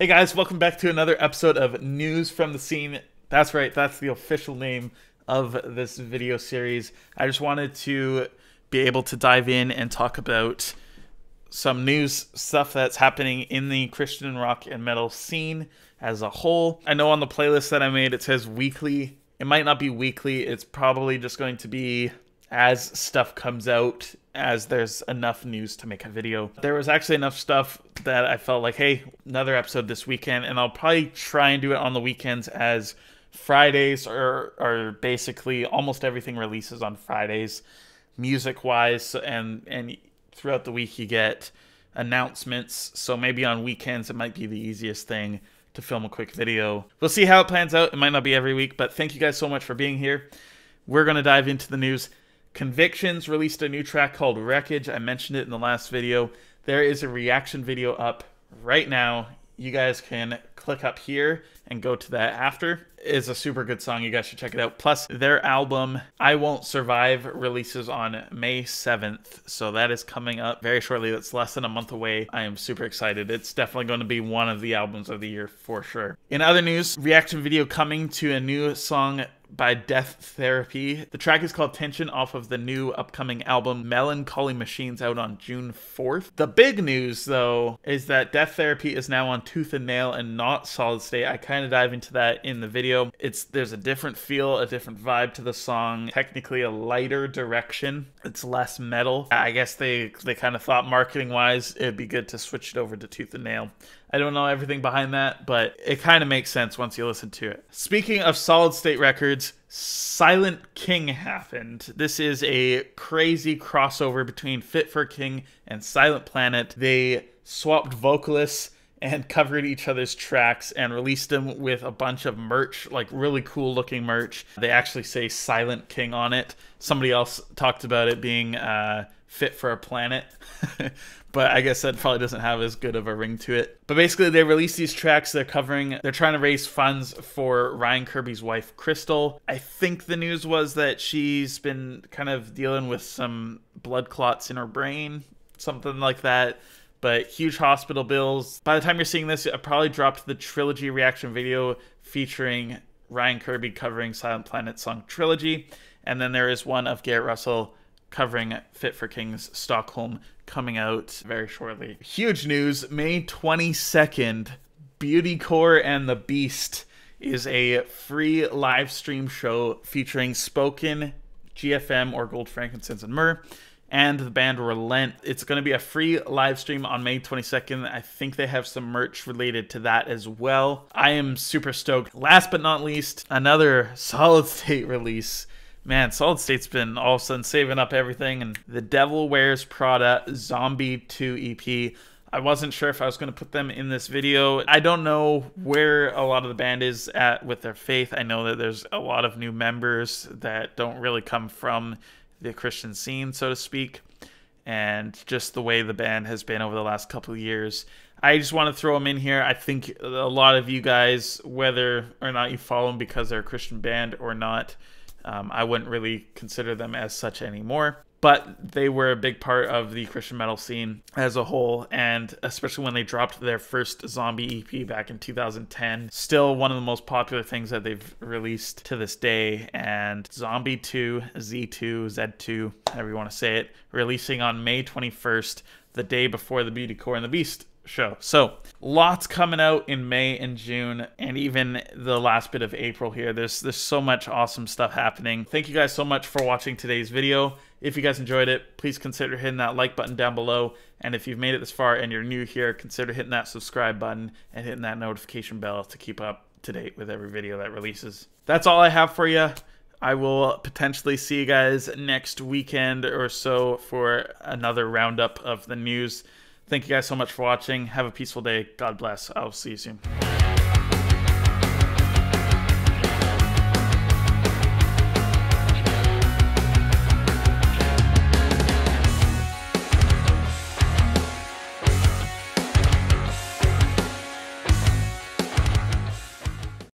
Hey guys, welcome back to another episode of News from the Scene. That's right, that's the official name of this video series. I just wanted to be able to dive in and talk about some news stuff that's happening in the Christian rock and metal scene as a whole. I know on the playlist that I made it says weekly. It might not be weekly, it's probably just going to be as stuff comes out, as there's enough news to make a video. There was actually enough stuff that I felt like, hey, another episode this weekend, and I'll probably try and do it on the weekends, as Fridays are basically almost everything releases on Fridays, music-wise, and throughout the week you get announcements, so maybe on weekends it might be the easiest thing to film a quick video. We'll see how it plans out. It might not be every week, but thank you guys so much for being here. We're going to dive into the news. Convictions released a new track called Wreckage. I mentioned it in the last video. There is a reaction video up right now. You guys can click up here and go to that after. It's a super good song. You guys should check it out. Plus, their album, I Won't Survive, releases on May 7th. So that is coming up very shortly. That's less than a month away. I am super excited. It's definitely going to be one of the albums of the year for sure. In other news, reaction video coming to a new song by Death Therapy. The track is called Tension, off of the new upcoming album Melancholy Machines, out on June 4th. The big news though is that Death Therapy is now on Tooth and Nail and not Solid State. I kind of dive into that in the video. There's a different feel, a different vibe to the song, technically a lighter direction. It's less metal. I guess they kind of thought marketing wise it'd be good to switch it over to Tooth and Nail. I don't know everything behind that, but it kind of makes sense once you listen to it. Speaking of Solid State Records, Silent King happened. This is a crazy crossover between Fit for a King and Silent Planet. They swapped vocalists and covered each other's tracks and released them with a bunch of merch, like really cool looking merch. They actually say Silent King on it. Somebody else talked about it being Fit for a Planet. But I guess that probably doesn't have as good of a ring to it. But basically, they released these tracks. They're trying to raise funds for Ryan Kirby's wife, Crystal. I think the news was that she's been kind of dealing with some blood clots in her brain, something like that. But huge hospital bills. By the time you're seeing this, I probably dropped the Trilogy reaction video featuring Ryan Kirby covering Silent Planet's song Trilogy. And then there is one of Garrett Russell covering Fit for King's Stockholm, coming out very shortly. Huge news, May 22nd, Beautycore and the Beast is a free live stream show featuring Spoken, GFM or Gold, Frankincense, and Myrrh, and the band Relent. It's going to be a free live stream on May 22nd. I think they have some merch related to that as well. I am super stoked. Last but not least, another Solid State release. Man, Solid State's been all of a sudden saving up everything, and The Devil Wears Prada Zombie II EP. I wasn't sure if I was going to put them in this video. I don't know where a lot of the band is at with their faith. I know that there's a lot of new members that don't really come from the Christian scene, so to speak, and just the way the band has been over the last couple of years. I just want to throw them in here. I think a lot of you guys, whether or not you follow them because they're a Christian band or not, I wouldn't really consider them as such anymore, but they were a big part of the Christian metal scene as a whole, and especially when they dropped their first Zombie EP back in 2010. Still one of the most popular things that they've released to this day. And Zombie 2, Z2, Z2, however you want to say it, releasing on May 21st, the day before the Beautycore and the Beast show. So lots coming out in May and June, and even the last bit of April here. There's so much awesome stuff happening. Thank you guys so much for watching today's video. If you guys enjoyed it, please consider hitting that like button down below, and if you've made it this far and you're new here, consider hitting that subscribe button and hitting that notification bell to keep up to date with every video that releases. That's all I have for you. I will potentially see you guys next weekend or so for another roundup of the news. Thank you guys so much for watching. Have a peaceful day. God bless. I'll see you soon.